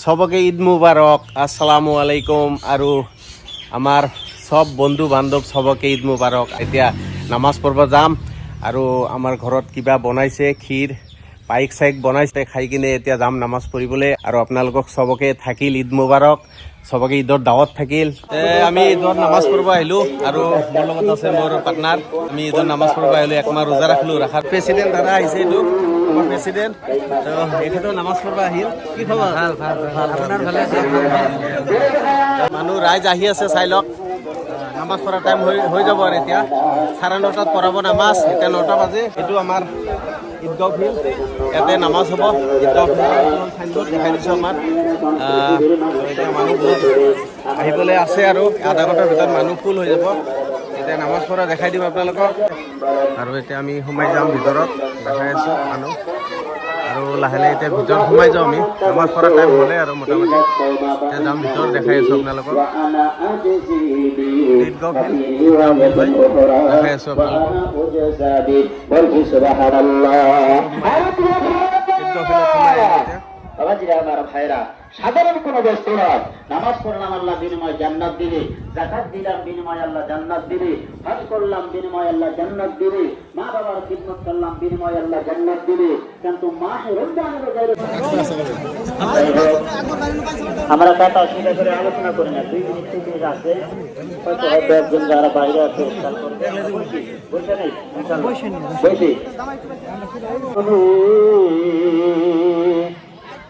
সবকে ঈদ মুবাৰক, আসসালামু আলাইকুম। আৰু আমাৰ সব বন্ধু বান্ধৱ সবকে ঈদ মুবাৰক। এতিয়া নামাজ পঢ়িব যাম আৰু আমাৰ ঘৰত কিবা বনাইছে, ক্ষীৰ পায়স চাইক বনাইছে, খাই কিনে এতিয়া যাম নামাজ পঢ়িবলৈ। আৰু আপোনালোকক সবকে থাকিল ঈদ মুবাৰক, সবকে ঈদৰ দাৱত থাকিল। আমি ঈদৰ নামাজ পঢ়িব আহিলোঁ আৰু মোৰ লগত আছে মোৰ পাৰ্টনাৰ। আমি ঈদৰ নামাজ পঢ়িব আহিলোঁ, একমাহ ৰোজা ৰাখিলোঁ। ৰাখাৰ প্ৰেচিডেণ্ট দাদা আহিছে, এইটো আমাৰ প্ৰেচিডেণ্ট। এখেতেও নামাজ পঢ়িব আহিল। কি খবৰ? আপোনাৰ ভালে আছে? মানুহ ৰাইজ আহি আছে, চাই লওক। নামাজ পঢ়াৰ টাইম হৈ যাব আৰু এতিয়া 9:30 পঢ়াব নামাজ। এতিয়া 9টা বাজে। এইটো আমাৰ ঈদগাঁও ফিল্ড, ইয়াতে নামাজ হ'ব। ঈদগাঁও ফিল্ডৰ চাইনবোৰ্ড দেখাই দিছোঁ আমাৰ। এতিয়া মানুহ বহুত আহিবলৈ আছে আৰু আধা ঘণ্টাৰ ভিতৰত মানুহ ফুল হৈ যাব। এতিয়া নামাজ পঢ়া দেখাই দিম আপোনালোকক। আৰু এতিয়া আমি সোমাই যাম ভিতৰত, দেখাই আছোঁ মানুহ। আৰু লাহে লাহে এতিয়া ভিতৰত সোমাই যাওঁ আমি। নামাজ পঢ়াৰ টাইম হ'লে আৰু মোটামুটি এতিয়া যাম ভিতৰত, দেখাই আছোঁ আপোনালোকক। ঈদগাঁও ফিল্ড হয়, দেখাই আছোঁ আপোনালোকক। ঈদগাঁও ফিল্ডত সোমাই আহিলোঁ এতিয়া। আমার ভাইরা সাধারণ কোনো বস্তু নয়। নামাজ পড়লাম আল্লাহ বিনিময় জান্নাত দিবে, যাকাত দিলাম বিনিময় আল্লাহ জান্নাত দিবে, হজ করলাম বিনিময় আল্লাহ জান্নাত দিবে, মা বাবার খিদমত করলাম বিনিময় আল্লাহ জান্নাত দিবে। কিন্তু মাহে রমজানের রোজার আমরা কথা অসুবিধা করে আলোচনা করি না। 2 মিনিট থেকে আছে, হয়তো একজন যারা বাইরে আছে খেয়াল করবে। বসে নেই, বসে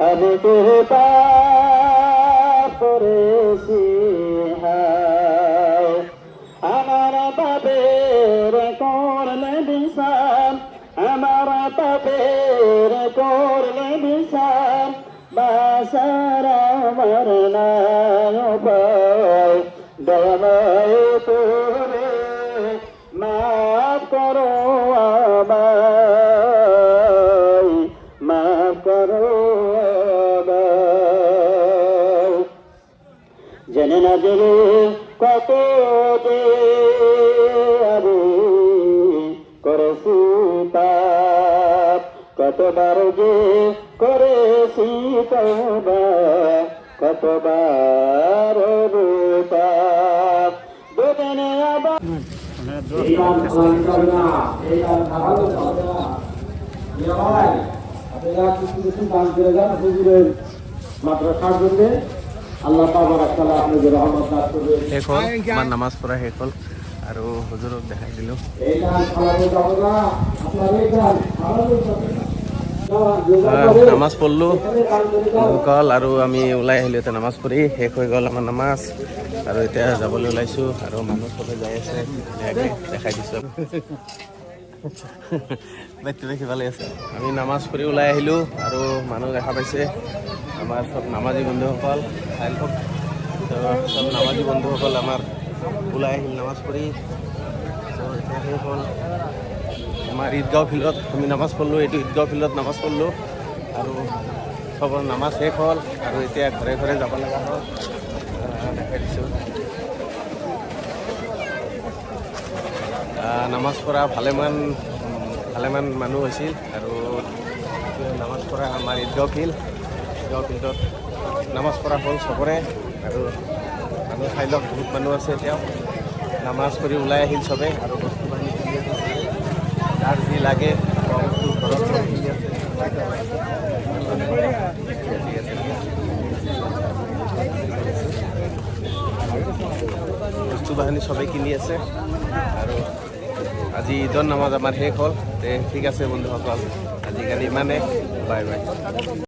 আমি তো পড়েছি আমার বাবের করলে বিশাল, আমার বাবের করলে বিশাল, বাসার আমার নাই দয়াময় তোরে মাফ করো আমায়, মাফ করো জেনে না জেনে কত যে আমি করেছি পাপ, কতবার যে করেছি তওবা, কতবার পাপ দুদিনে আবার মাদ্রাসার জন্য আল্লাহ তাআলা আপনাদের রহমত দান করবে। শেষ হ'ল, আমাৰ নামাজ পঢ়া শেষ হ'ল আৰু হুজুৰক দেখাই দিলোঁ। নামাজ পঢ়লোঁ গ'ল আৰু আমি ওলাই আহিলোঁ। এতিয়া নামাজ পঢ়ি শেষ হৈ গ'ল আমাৰ নামাজ আৰু এতিয়া যাবলৈ ওলাইছোঁ। আৰু মানুহ চবে যাই আছে, ধুনীয়াকৈ দেখাই দিছোঁ। বাইকটো দেখি ভালে আছে। আমি নামাজ পঢ়ি ওলাই আহিলোঁ আৰু মানুহ দেখা পাইছে, আমাৰ চব নামাজী বন্ধুসকল। চব নামাজী বন্ধুসকল আমাৰ ওলাই আহিল নামাজ পঢ়ি। এতিয়া শেষ হ'ল আমাৰ ঈদগাঁও ফিল্ডত আমি নামাজ পঢ়লোঁ। এইটো ঈদগাঁও ফিল্ডত নামাজ পঢ়লোঁ আৰু চবৰ নামাজ শেষ হ'ল আৰু এতিয়া ঘৰে ঘৰে যাব লগা হ'ল। দেখাই দিছোঁ। নামাজ পঢ়া ভালেমান মানুহ হৈছিল আৰু নামাজ পঢ়া আমাৰ ঈদগাঁও ফিল্ডত নামাজ পঢ়া হ'ল চবৰে। আৰু মানুহ চাই লওক, বহুত মানুহ আছে। এতিয়াও নামাজ পঢ়ি ওলাই আহিল চবে আৰু বস্তু বাহিনী কিনি আছে। যাৰ যি লাগে খোৱা বস্তু ঘৰত চব কিনি আছে। বস্তু বাহিনী চবেই কিনি আছে আৰু আজি ঈদৰ নামাজ আমাৰ শেষ হ'ল। ঠিক আছে বন্ধুসকল, আজিকালি ইমানে। Bye bye.